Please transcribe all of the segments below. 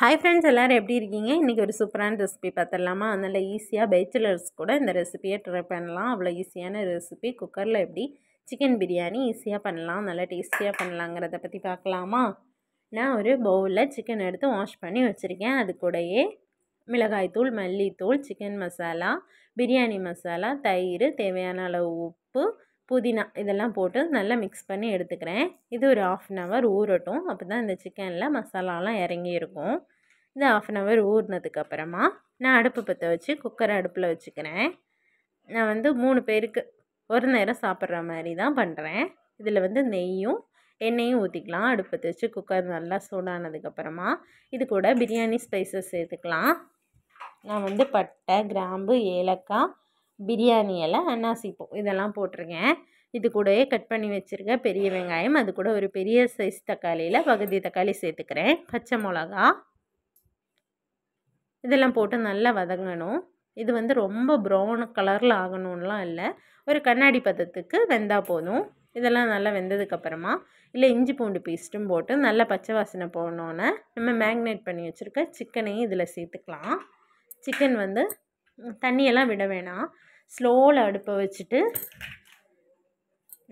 Hi friends, எல்லோரும் எப்படி இருக்கீங்க? இன்றைக்கி ஒரு சூப்பரான ரெசிபி பார்த்துடலாமா? அதனால் ஈஸியாக பேச்சுலர்ஸ் கூட இந்த ரெசிபியை ட்ரை பண்ணலாம். அவ்வளோ ஈஸியான ரெசிபி. குக்கரில் எப்படி சிக்கன் பிரியாணி ஈஸியாக பண்ணலாம், நல்லா டேஸ்டியாக பண்ணலாங்கிறத பற்றி பார்க்கலாமா? நான் ஒரு பவுலில் சிக்கன் எடுத்து வாஷ் பண்ணி வச்சுருக்கேன். அது கூடயே மிளகாய்த்தூள், மல்லித்தூள், சிக்கன் மசாலா, பிரியாணி மசாலா, தயிர், தேவையான அளவு உப்பு, புதினா இதெல்லாம் போட்டு நல்லா மிக்ஸ் பண்ணி எடுத்துக்கிறேன். இது ஒரு 1/2 அன் ஹவர் ஊறட்டும். அப்போ தான் இந்த சிக்கனில் மசாலாலாம் இறங்கி இருக்கும். இந்த 1/2 அன் ஹவர் ஊறினதுக்கப்புறமா நான் அடுப்பு பற்ற வச்சு குக்கரை அடுப்பில் வச்சுக்கிறேன். நான் 3 பேருக்கு ஒரு நேரம் சாப்பிட்ற மாதிரி தான் பண்ணுறேன். இதில் நெய்யும் எண்ணெயும் ஊற்றிக்கலாம். அடுப்பு பற்ற வச்சு குக்கர் நல்லா சூடானதுக்கப்புறமா இது கூட பிரியாணி ஸ்பைசஸ் சேர்த்துக்கலாம். நான் பட்டை, கிராம்பு, ஏலக்காய், பிரியாணி இலை, அன்னாசிப்பூ இதெல்லாம் போட்டிருக்கேன். இது கூடயே கட் பண்ணி வச்சுருக்க பெரிய வெங்காயம், அது கூட ஒரு பெரிய சைஸ் தக்காளியில் பகுதி தக்காளி சேர்த்துக்கிறேன். பச்சை மிளகா இதெல்லாம் போட்டு நல்லா வதங்கணும். இது ரொம்ப ப்ரௌன் கலரில் ஆகணும்லாம் இல்லை, ஒரு கண்ணாடி பதத்துக்கு வெந்தால் போதும். இதெல்லாம் நல்லா வெந்ததுக்கப்புறமா இல்லை இஞ்சி பூண்டு பேஸ்ட்டும் போட்டு நல்லா பச்சை வாசனை போனோன்னே நம்ம மேக்னேட் பண்ணி வச்சுருக்க சிக்கனையும் இதில் சேர்த்துக்கலாம். சிக்கன் தண்ணியெல்லாம் விட வேணாம், ஸ்லோவில் அடுப்பை வச்சுட்டு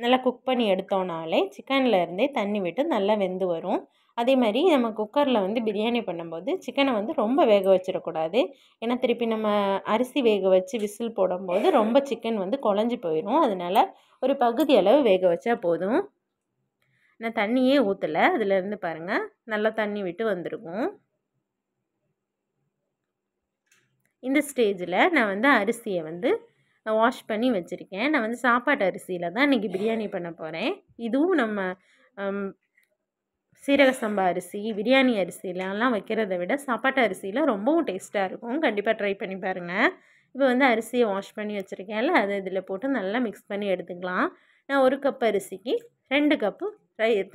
நல்லா குக் பண்ணி எடுத்தோன்னாலே சிக்கனில் இருந்தே தண்ணி விட்டு நல்லா வெந்து வரும். அதே மாதிரி நம்ம குக்கரில் பிரியாணி பண்ணும்போது சிக்கனை ரொம்ப வேக வச்சிடக்கூடாது. ஏன்னா திருப்பி நம்ம அரிசி வேக வச்சு விசில் போடும்போது ரொம்ப சிக்கன் குழஞ்சி போயிடும். அதனால் ஒரு பகுதி அளவு வேக வச்சா போதும். நான் தண்ணியே ஊற்றலை, அதிலேருந்து பாருங்கள் நல்லா தண்ணி விட்டு வந்திருக்கும். இந்த ஸ்டேஜில் நான் அரிசியை வாஷ் பண்ணி வச்சுருக்கேன். நான் சாப்பாட்டு அரிசியில் தான் இன்றைக்கி பிரியாணி பண்ண போகிறேன். இதுவும் நம்ம சீரக சம்பா அரிசி, பிரியாணி அரிசியிலலாம் வைக்கிறத விட சாப்பாட்டு அரிசியில் ரொம்பவும் டேஸ்ட்டாக இருக்கும். கண்டிப்பாக ட்ரை பண்ணி பாருங்கள். இப்போ அரிசியை வாஷ் பண்ணி வச்சுருக்கேன்ல, அதை இதில் போட்டு நல்லா மிக்ஸ் பண்ணி எடுத்துக்கலாம். நான் 1 கப் அரிசிக்கு 2 கப்பு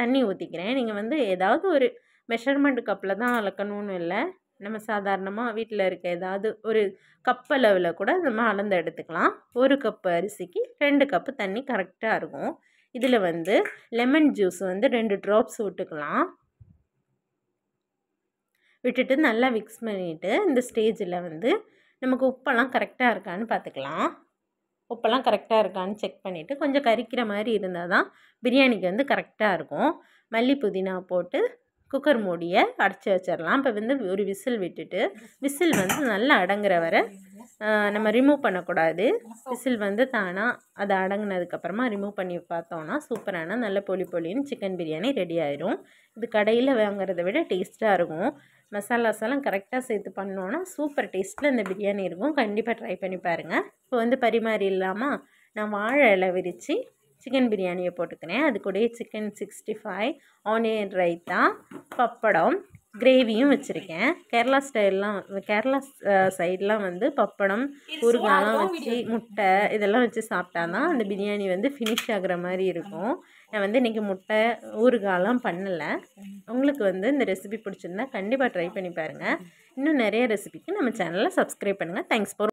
தண்ணி ஊற்றிக்கிறேன். நீங்கள் ஏதாவது ஒரு மெஷர்மெண்ட் கப்பில் தான் அளக்கணும்னு இல்லை, நம்ம சாதாரணமாக வீட்டில் இருக்க ஏதாவது ஒரு கப் அளவில் கூட நம்ம அளந்து எடுத்துக்கலாம். 1 கப் அரிசிக்கு 2 கப்பு தண்ணி கரெக்டாக இருக்கும். இதில் லெமன் ஜூஸ் 2 ட்ராப்ஸ் விட்டுக்கலாம். விட்டுட்டு நல்லா மிக்ஸ் பண்ணிவிட்டு இந்த ஸ்டேஜில் நமக்கு உப்பெல்லாம் கரெக்டாக இருக்கான்னு பார்த்துக்கலாம். உப்பெல்லாம் கரெக்டாக இருக்கான்னு செக் பண்ணிவிட்டு கொஞ்சம் கரிக்கிற மாதிரி இருந்தால் தான் பிரியாணிக்கு கரெக்டாக இருக்கும். மல்லி புதினா போட்டு குக்கர் மூடியை அடைச்சி வச்சிடலாம். இப்போ ஒரு விசில் விட்டுட்டு விசில் நல்லா அடங்குற வரை நம்ம ரிமூவ் பண்ணக்கூடாது. விசில் தானாக அது அடங்கினதுக்கப்புறமா ரிமூவ் பண்ணி பார்த்தோன்னா சூப்பரான நல்ல பொலின்னு சிக்கன் பிரியாணி ரெடி ஆயிடும். இது கடையில் வாங்குறத விட டேஸ்ட்டாக இருக்கும். மசாலாஸெல்லாம் கரெக்டாக சேர்த்து பண்ணோன்னா சூப்பர் டேஸ்ட்டில் இந்த பிரியாணி இருக்கும். கண்டிப்பாக ட்ரை பண்ணி பாருங்கள். இப்போ பரிமாறி இல்லாமல் நான் வாழை இலை விரித்து சிக்கன் பிரியாணியை போட்டுக்கிறேன். அது கூட சிக்கன் 65, ஆனியன் ரைத்தா, பப்படம், கிரேவியும் வச்சுருக்கேன். கேரளா சைட்லாம் பப்படம், ஊறுகாலாம் வச்சு முட்டை இதெல்லாம் வச்சு சாப்பிட்டா தான் அந்த பிரியாணி ஃபினிஷ் ஆகிற மாதிரி இருக்கும். நான் இன்றைக்கி முட்டை ஊறுகாலாம் பண்ணலை. உங்களுக்கு இந்த ரெசிபி பிடிச்சிருந்தா கண்டிப்பாக ட்ரை பண்ணி பாருங்கள். இன்னும் நிறைய ரெசிபிக்கு நம்ம சேனலை சப்ஸ்கிரைப் பண்ணுங்கள். Thanks for